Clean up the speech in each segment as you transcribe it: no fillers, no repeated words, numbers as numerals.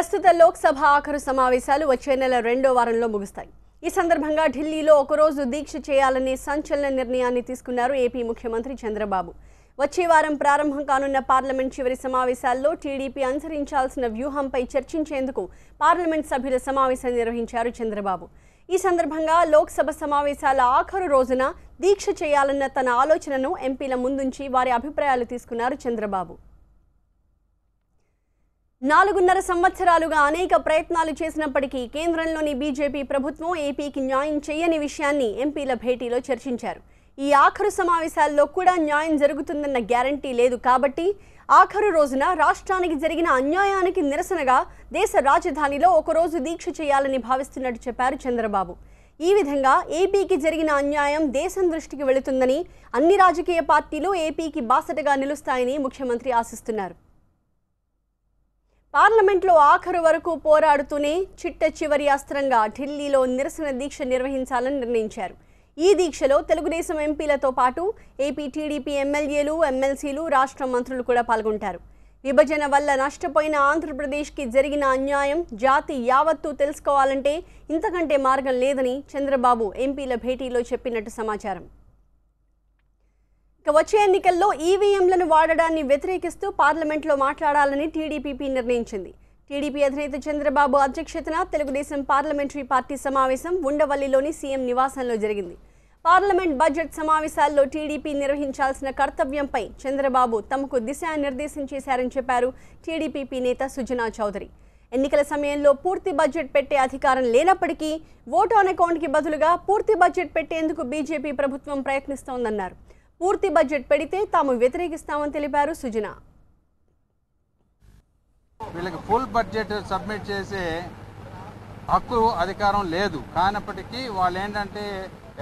ప్రస్తుత లోక్సభ ఆఖరు సమావేశాలు వచ్చే నెల 2వ వారంలో ముగుస్తాయి. ఈ సందర్భంగా ఢిల్లీలో ఒకరోజు దీక్ష చేయాలనే సంచలన నిర్ణయాన్ని తీసుకున్నారు ఏపీ ముఖ్యమంత్రి చంద్రబాబు. వచ్చే వారం ప్రారంభం కానున్న పార్లమెంట్ చివరి సమావేశాల్లో టీడీపీ అనుసరించాల్సిన వ్యూహంపై చర్చించేందుకు పార్లమెంట్ సభ్యుల సమావేశం నిర్వహించారు చంద్రబాబు. ఈ సందర్భంగా లోక్సభ సమావేశాల ఆఖరు రోజున దీక్ష చేయాలన్న తన ఆలోచనను ఎంపీల ముందుంచి వారి అభిప్రాయాలు తీసుకున్నారు చంద్రబాబు. 4.5 సంవత్సరాలుగా అనేక ప్రయత్నాలు చేసినప్పటికీ కేంద్రంలోని బీజేపీ ప్రభుత్వం ఏపీకి న్యాయం చేయని విషయాన్ని ఎంపీల భేటీలో చర్చించారు. ఈ ఆఖరు సమావేశాల్లో కూడా న్యాయం జరుగుతుందన్న గ్యారంటీ లేదు కాబట్టి ఆఖరు రోజున రాష్ట్రానికి జరిగిన అన్యాయానికి నిరసనగా దేశ రాజధానిలో ఒకరోజు దీక్ష చేయాలని భావిస్తున్నట్టు చెప్పారు చంద్రబాబు. ఈ విధంగా ఏపీకి జరిగిన అన్యాయం దేశం దృష్టికి వెళుతుందని, అన్ని రాజకీయ పార్టీలు ఏపీకి బాసటగా నిలుస్తాయని ముఖ్యమంత్రి ఆశిస్తున్నారు. పార్లమెంట్లో ఆఖరు వరకు పోరాడుతూనే చిట్ట చివరి అస్త్రంగా ఢిల్లీలో నిరసన దీక్ష నిర్వహించాలని నిర్ణయించారు. ఈ దీక్షలో తెలుగుదేశం ఎంపీలతో పాటు ఏపీ టీడీపీ ఎమ్మెల్యేలు, ఎమ్మెల్సీలు, రాష్ట్ర మంత్రులు కూడా పాల్గొంటారు. విభజన వల్ల నష్టపోయిన ఆంధ్రప్రదేశ్కి జరిగిన అన్యాయం జాతి యావత్తూ తెలుసుకోవాలంటే ఇంతకంటే మార్గం లేదని చంద్రబాబు ఎంపీల భేటీలో చెప్పినట్టు సమాచారం. వచ్చే ఎన్నికల్లో ఈవీఎంలను వాడడాన్ని వ్యతిరేకిస్తూ పార్లమెంట్లో మాట్లాడాలని టీడీపీ నిర్ణయించింది. టీడీపీ అధినేత చంద్రబాబు అధ్యక్షతన తెలుగుదేశం పార్లమెంటరీ పార్టీ సమావేశం ఉండవల్లిలోని సీఎం నివాసంలో జరిగింది. పార్లమెంట్ బడ్జెట్ సమావేశాల్లో టీడీపీ నిర్వహించాల్సిన కర్తవ్యంపై చంద్రబాబు తమకు దిశానిర్దేశం చేశారని చెప్పారు టీడీపీ నేత సుజనా చౌదరి. ఎన్నికల సమయంలో పూర్తి బడ్జెట్ పెట్టే అధికారం లేనప్పటికీ ఓట్ ఆన్ అకౌంట్కి బదులుగా పూర్తి బడ్జెట్ పెట్టేందుకు బీజేపీ ప్రభుత్వం ప్రయత్నిస్తోందన్నారు. పూర్తి బడ్జెట్ పెడితే తాము వ్యతిరేకిస్తామని తెలిపారు సుజనా. వీళ్ళకి ఫుల్ బడ్జెట్ సబ్మిట్ చేసే హక్కు అధికారం లేదు. కానప్పటికీ వాళ్ళు ఏంటంటే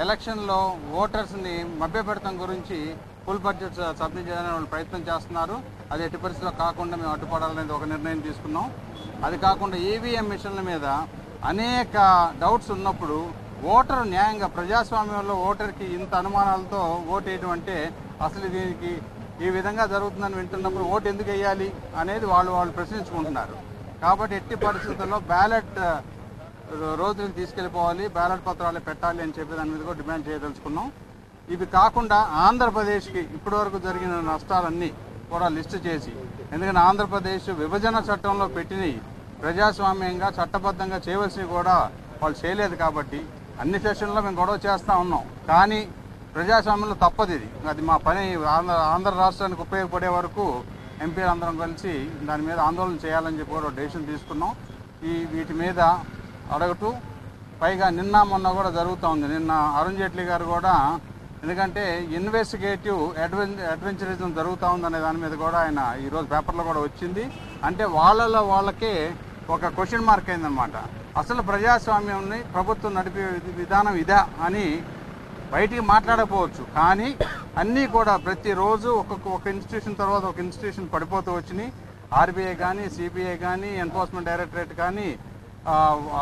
ఎలక్షన్లో ఓటర్స్ని మభ్యపెడతాం గురించి ఫుల్ బడ్జెట్ సబ్మిట్ చేయాలని వాళ్ళు ప్రయత్నం చేస్తున్నారు. అది ఎట్టి పరిస్థితిలో కాకుండా మేము అడ్డుపడాలనేది ఒక నిర్ణయం తీసుకున్నాం. అది కాకుండా ఈవీఎం మిషన్ల మీద అనేక డౌట్స్ ఉన్నప్పుడు ఓటరు న్యాయంగా ప్రజాస్వామ్యంలో ఓటర్కి ఇంత అనుమానాలతో ఓటు వేయడం అంటే అసలు దీనికి ఈ విధంగా జరుగుతుందని వింటున్నప్పుడు ఓటు ఎందుకు వేయాలి అనేది వాళ్ళు ప్రశ్నించుకుంటున్నారు. కాబట్టి ఎట్టి పరిస్థితుల్లో బ్యాలెట్ రోజులకు తీసుకెళ్ళిపోవాలి, బ్యాలెట్ పత్రాలు పెట్టాలి అని చెప్పి దాని మీద కూడా డిమాండ్ చేయదలుచుకున్నాం. ఇవి కాకుండా ఆంధ్రప్రదేశ్కి ఇప్పటివరకు జరిగిన నష్టాలన్నీ కూడా లిస్టు చేసి, ఎందుకంటే ఆంధ్రప్రదేశ్ విభజన చట్టంలో పెట్టినవి ప్రజాస్వామ్యంగా చట్టబద్ధంగా చేయవలసినవి కూడా వాళ్ళు చేయలేదు. కాబట్టి అన్ని సెషన్లో మేము గొడవ చేస్తూ ఉన్నాం. కానీ ప్రజాస్వామ్యంలో తప్పదు ఇది. అది మా పని. ఆంధ్ర రాష్ట్రానికి ఉపయోగపడే వరకు ఎంపీలు అందరం కలిసి దాని మీద ఆందోళన చేయాలని చెప్పి కూడా డెసిషన్ తీసుకున్నాం. వీటి మీద అడగటూ పైగా నిన్న మొన్న కూడా జరుగుతూ ఉంది. నిన్న అరుణ్ జైట్లీ గారు కూడా, ఎందుకంటే ఇన్వెస్టిగేటివ్ అడ్వెంచరిజం జరుగుతూ ఉందనే దాని మీద కూడా ఆయన ఈరోజు పేపర్లో కూడా వచ్చింది. అంటే వాళ్ళకే ఒక క్వశ్చన్ మార్క్ అయిందనమాట. అసలు ప్రజాస్వామ్యాన్ని ప్రభుత్వం నడిపే విధానం ఇదా అని బయటికి మాట్లాడకపోవచ్చు, కానీ అన్నీ కూడా ప్రతిరోజు ఒక ఇన్స్టిట్యూషన్ తర్వాత ఒక ఇన్స్టిట్యూషన్ పడిపోతూ వచ్చినాయి. ఆర్బీఐ కానీ, సిబిఐ కానీ, ఎన్ఫోర్స్మెంట్ డైరెక్టరేట్ కానీ,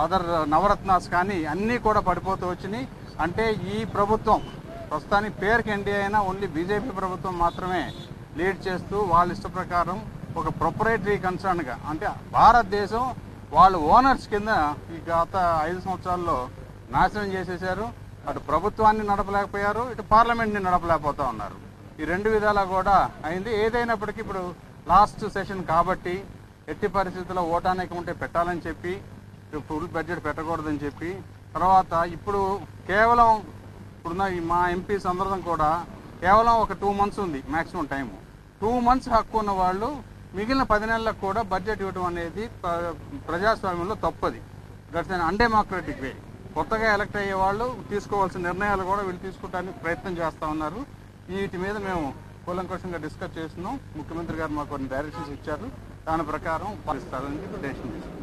అదర్ నవరత్నాస్ కానీ అన్నీ కూడా పడిపోతూ వచ్చినాయి. అంటే ఈ ప్రభుత్వం ప్రస్తుతానికి పేరుకి ఎన్డీఏ అయినా ఓన్లీ బీజేపీ ప్రభుత్వం మాత్రమే లీడ్ చేస్తూ వాళ్ళ ఇష్ట ప్రకారం ఒక ప్రొపరేటరీ కన్సర్న్గా, అంటే భారతదేశం వాళ్ళు ఓనర్స్ కింద ఈ గత 5 సంవత్సరాల్లో నాశనం చేసేశారు. అటు ప్రభుత్వాన్ని నడపలేకపోయారు, ఇటు పార్లమెంట్ని నడపలేకపోతూ ఉన్నారు. ఈ 2 విధాలా కూడా అయింది. ఏదైనప్పటికీ ఇప్పుడు లాస్ట్ సెషన్ కాబట్టి ఎట్టి పరిస్థితుల్లో ఓటానికి ఉంటే పెట్టాలని చెప్పి, ఫుల్ బడ్జెట్ పెట్టకూడదని చెప్పి, తర్వాత ఇప్పుడు కేవలం ఇప్పుడున్న మా ఎంపీస్ అందరం కూడా కేవలం ఒక 2 months ఉంది మ్యాక్సిమం టైము. 2 months హక్కు ఉన్న వాళ్ళు మిగిలిన 10 నెలలకు కూడా బడ్జెట్ ఇవ్వడం అనేది ప్రజాస్వామ్యంలో తప్పది. దట్స్ అన్ అన్డెమోక్రటిక్ వే. కొత్తగా ఎలక్ట్ అయ్యే వాళ్ళు తీసుకోవాల్సిన నిర్ణయాలు కూడా వీళ్ళు తీసుకోవడానికి ప్రయత్నం చేస్తూ ఉన్నారు. వీటి మీద మేము కూలంకషంగా డిస్కస్ చేస్తున్నాం. ముఖ్యమంత్రి గారు మాకు కొన్ని డైరెక్షన్స్ ఇచ్చారు, దాని ప్రకారం పాలిస్తారని డెసిషన్ తీసుకున్నాం.